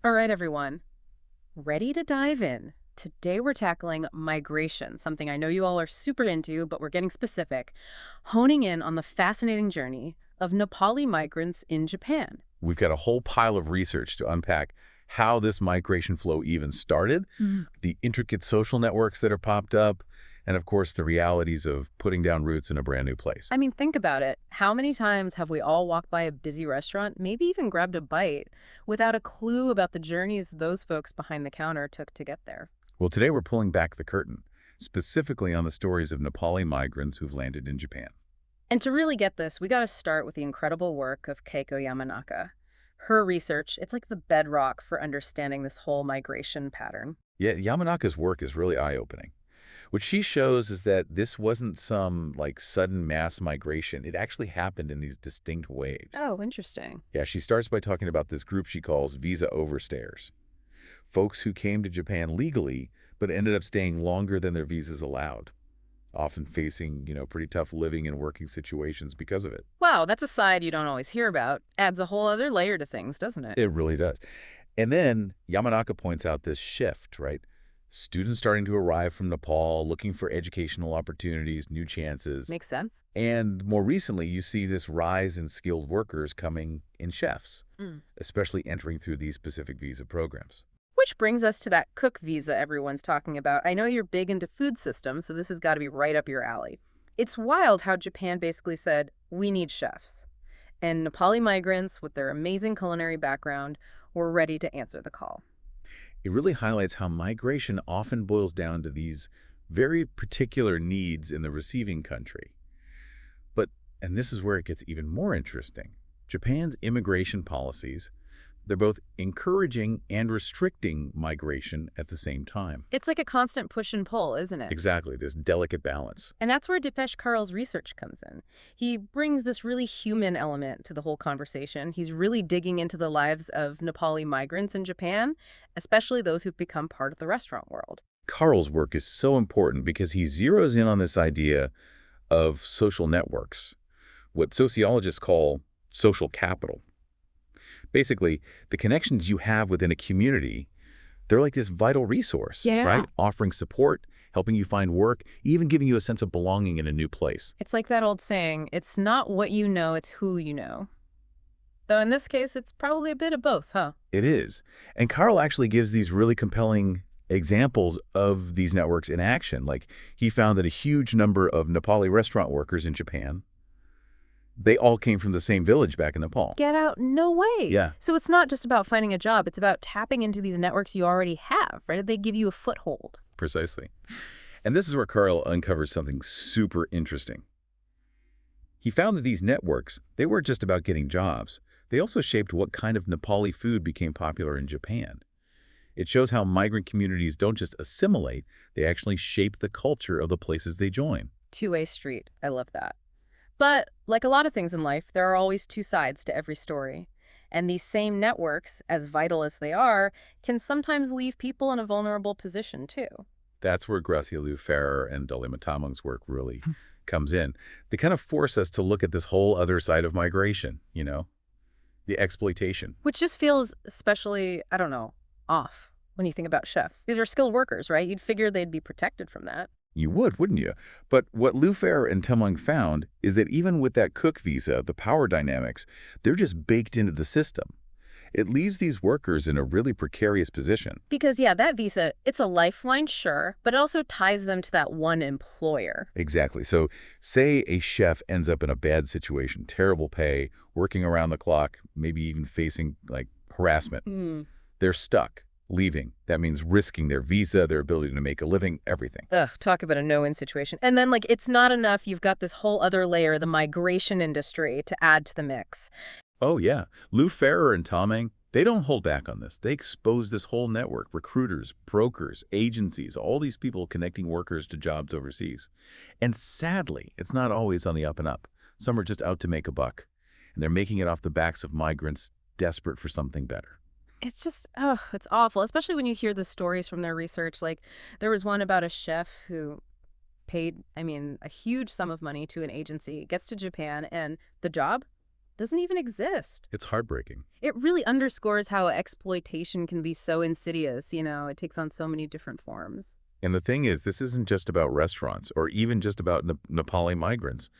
All right, everyone. Ready to dive in. Today we're tackling migration, something I know you all are super into, but we're getting specific, honing in on the fascinating journey of Nepali migrants in Japan. We've got a whole pile of research to unpack how this migration flow even started, Mm. the intricate social networks that are popped up, and of course the realities of putting down roots in a brand new place. I mean, think about it. How many times have we all walked by a busy restaurant, maybe even grabbed a bite, without a clue about the journeys those folks behind the counter took to get there? Well, today we're pulling back the curtain, specifically on the stories of Nepali migrants who've landed in Japan. And to really get this, we got to start with the incredible work of Keiko Yamanaka. Her research, it's like the bedrock for understanding this whole migration pattern. Yeah, Yamanaka's work is really eye-opening. What she shows is that this wasn't some sudden mass migration. It actually happened in these distinct waves. Oh, interesting. Yeah, she starts by talking about this group she calls visa overstayers. Folks who came to Japan legally but ended up staying longer than their visas allowed, often facing, pretty tough living and working situations because of it. Wow, that's a side you don't always hear about. Adds a whole other layer to things, doesn't it? It really does. And then Yamanaka points out this shift, right? Students starting to arrive from Nepal, looking for educational opportunities, new chances. Makes sense. And more recently, you see this rise in skilled workers coming in chefs, Mm. especially entering through these specific visa programs. Which brings us to that cook visa everyone's talking about. I know you're big into food systems, so this has got to be right up your alley. It's wild how Japan basically said, we need chefs. And Nepali migrants, with their amazing culinary background, were ready to answer the call. It really highlights how migration often boils down to these very particular needs in the receiving country. But, and this is where it gets even more interesting, Japan's immigration policies, they're both encouraging and restricting migration at the same time. It's like a constant push and pull, isn't it? Exactly, this delicate balance. And that's where Dipesh Karl's research comes in. He brings this really human element to the whole conversation. He's really digging into the lives of Nepali migrants in Japan, especially those who've become part of the restaurant world. Carl's work is so important because he zeroes in on this idea of social networks, what sociologists call social capital. Basically, the connections you have within a community, they're like this vital resource, Yeah. right? Offering support, helping you find work, even giving you a sense of belonging in a new place. It's like that old saying, it's not what you know, it's who you know. Though in this case, it's probably a bit of both, huh? It is. And Carl actually gives these really compelling examples of these networks in action. Like, he found that a huge number of Nepali restaurant workers in Japan, they all came from the same village back in Nepal. Get out, no way. Yeah. So it's not just about finding a job, it's about tapping into these networks you already have, right? They give you a foothold. Precisely. And this is where Carl uncovers something super interesting. He found that these networks, they weren't just about getting jobs. They also shaped what kind of Nepali food became popular in Japan. It shows how migrant communities don't just assimilate, they actually shape the culture of the places they join. Two-way street. I love that. But like a lot of things in life, there are always two sides to every story. And these same networks, as vital as they are, can sometimes leave people in a vulnerable position too. That's where Gracia Liu Ferrer and Dolly Matamang's work really comes in. They kind of force us to look at this whole other side of migration, the exploitation. Which just feels especially, I don't know, off when you think about chefs. These are skilled workers, right? You'd figure they'd be protected from that. You would, wouldn't you? But what Liu Ferrer and Temung found is that even with that cook visa, the power dynamics, they're just baked into the system. It leaves these workers in a really precarious position. Because, yeah, that visa, it's a lifeline, sure, but it also ties them to that one employer. Exactly. So say a chef ends up in a bad situation, terrible pay, working around the clock, maybe even facing harassment. They're stuck, leaving. That means risking their visa, their ability to make a living, everything. Ugh, talk about a no-win situation. And then, it's not enough. You've got this whole other layer, the migration industry, to add to the mix. Oh, yeah. Liu Ferrer and Tamang, they don't hold back on this. They expose this whole network, recruiters, brokers, agencies, all these people connecting workers to jobs overseas. And sadly, it's not always on the up and up. Some are just out to make a buck, and they're making it off the backs of migrants desperate for something better. It's just, oh, it's awful, especially when you hear the stories from their research. Like, there was one about a chef who paid, a huge sum of money to an agency, gets to Japan, and the job doesn't even exist. It's heartbreaking. It really underscores how exploitation can be so insidious, it takes on so many different forms. And the thing is, this isn't just about restaurants or even just about Nepali migrants.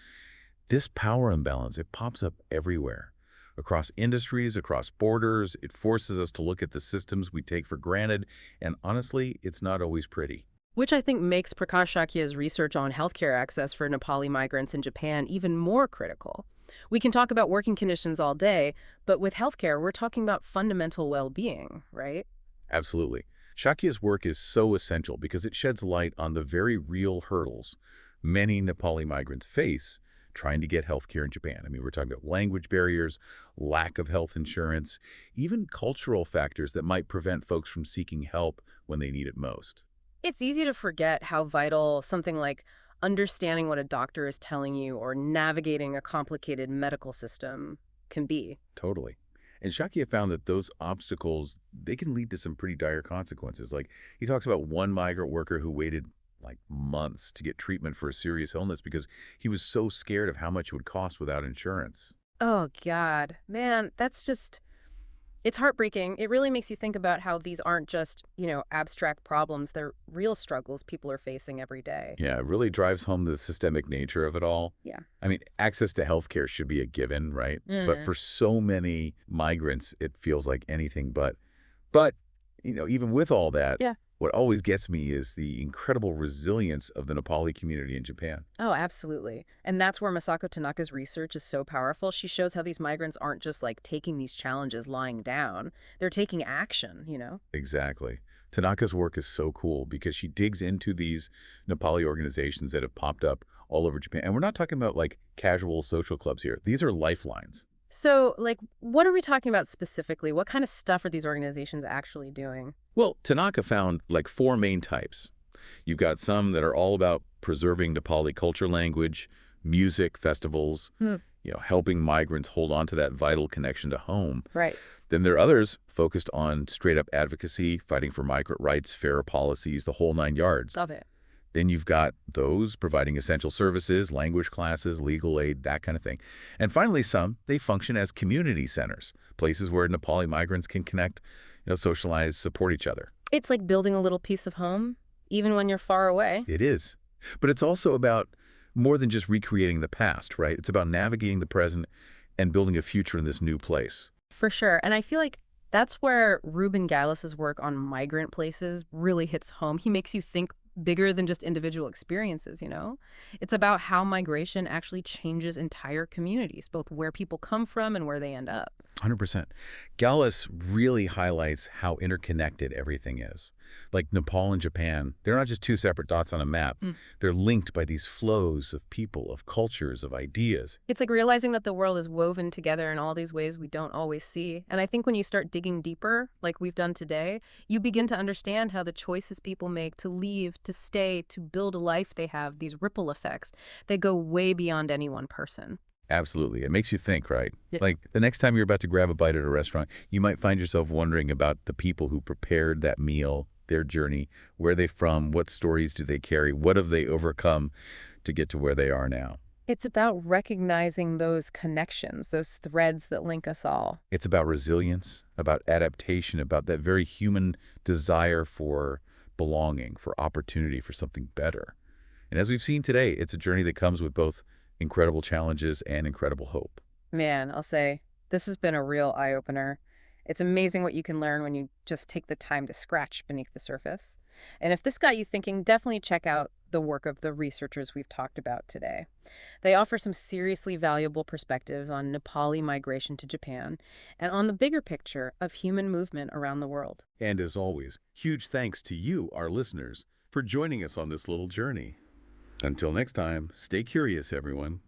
This power imbalance, it pops up everywhere. Across industries, across borders, it forces us to look at the systems we take for granted, and honestly, it's not always pretty. Which I think makes Prakash Shakya's research on healthcare access for Nepali migrants in Japan even more critical. We can talk about working conditions all day, but with healthcare, we're talking about fundamental well-being, right? Absolutely. Shakya's work is so essential because it sheds light on the very real hurdles many Nepali migrants face trying to get health care in Japan. I mean, we're talking about language barriers, lack of health insurance, even cultural factors that might prevent folks from seeking help when they need it most. It's easy to forget how vital something like understanding what a doctor is telling you or navigating a complicated medical system can be. Totally. And Shakya found that those obstacles, they can lead to some pretty dire consequences. Like, he talks about one migrant worker who waited like months to get treatment for a serious illness because he was so scared of how much it would cost without insurance. Oh, God. Man, it's heartbreaking. It really makes you think about how these aren't just, abstract problems. They're real struggles people are facing every day. Yeah, it really drives home the systemic nature of it all. Yeah. I mean, access to healthcare should be a given, right? But Mm. for so many migrants, it feels like anything but. But, even with all that, Yeah. what always gets me is the incredible resilience of the Nepali community in Japan. Oh, absolutely. And that's where Masako Tanaka's research is so powerful. She shows how these migrants aren't just like taking these challenges lying down. They're taking action. Exactly. Tanaka's work is so cool because she digs into these Nepali organizations that have popped up all over Japan. And we're not talking about like casual social clubs here. These are lifelines. So, like, what are we talking about specifically? What kind of stuff are these organizations actually doing? Well, Tanaka found like four main types. You've got some that are all about preserving Nepali culture, language, music, festivals, Hmm. helping migrants hold on to that vital connection to home. Right. Then there are others focused on straight up advocacy, fighting for migrant rights, fair policies, the whole nine yards. Love it. Then you've got those providing essential services, language classes, legal aid, that kind of thing. And finally, some, they function as community centers, places where Nepali migrants can connect, socialize, support each other. It's like building a little piece of home, even when you're far away. It is. But it's also about more than just recreating the past, right? It's about navigating the present and building a future in this new place. For sure. And I feel like that's where Ruben Gallus's work on migrant places really hits home. He makes you think bigger than just individual experiences. It's about how migration actually changes entire communities, both where people come from and where they end up. 100%. Gallus really highlights how interconnected everything is. Like Nepal and Japan, they're not just two separate dots on a map. Mm. They're linked by these flows of people, of cultures, of ideas. It's like realizing that the world is woven together in all these ways we don't always see. And I think when you start digging deeper, like we've done today, you begin to understand how the choices people make to leave, to stay, to build a life they have, these ripple effects, they go way beyond any one person. Absolutely. It makes you think, right? Yeah. Like the next time you're about to grab a bite at a restaurant, you might find yourself wondering about the people who prepared that meal, their journey, where they're from, what stories do they carry, what have they overcome to get to where they are now. It's about recognizing those connections, those threads that link us all. It's about resilience, about adaptation, about that very human desire for belonging, for opportunity, for something better. And as we've seen today, it's a journey that comes with both incredible challenges and incredible hope. Man, I'll say, this has been a real eye-opener. It's amazing what you can learn when you just take the time to scratch beneath the surface. And if this got you thinking, definitely check out the work of the researchers we've talked about today. They offer some seriously valuable perspectives on Nepali migration to Japan and on the bigger picture of human movement around the world. And as always, huge thanks to you, our listeners, for joining us on this little journey. Until next time, stay curious, everyone.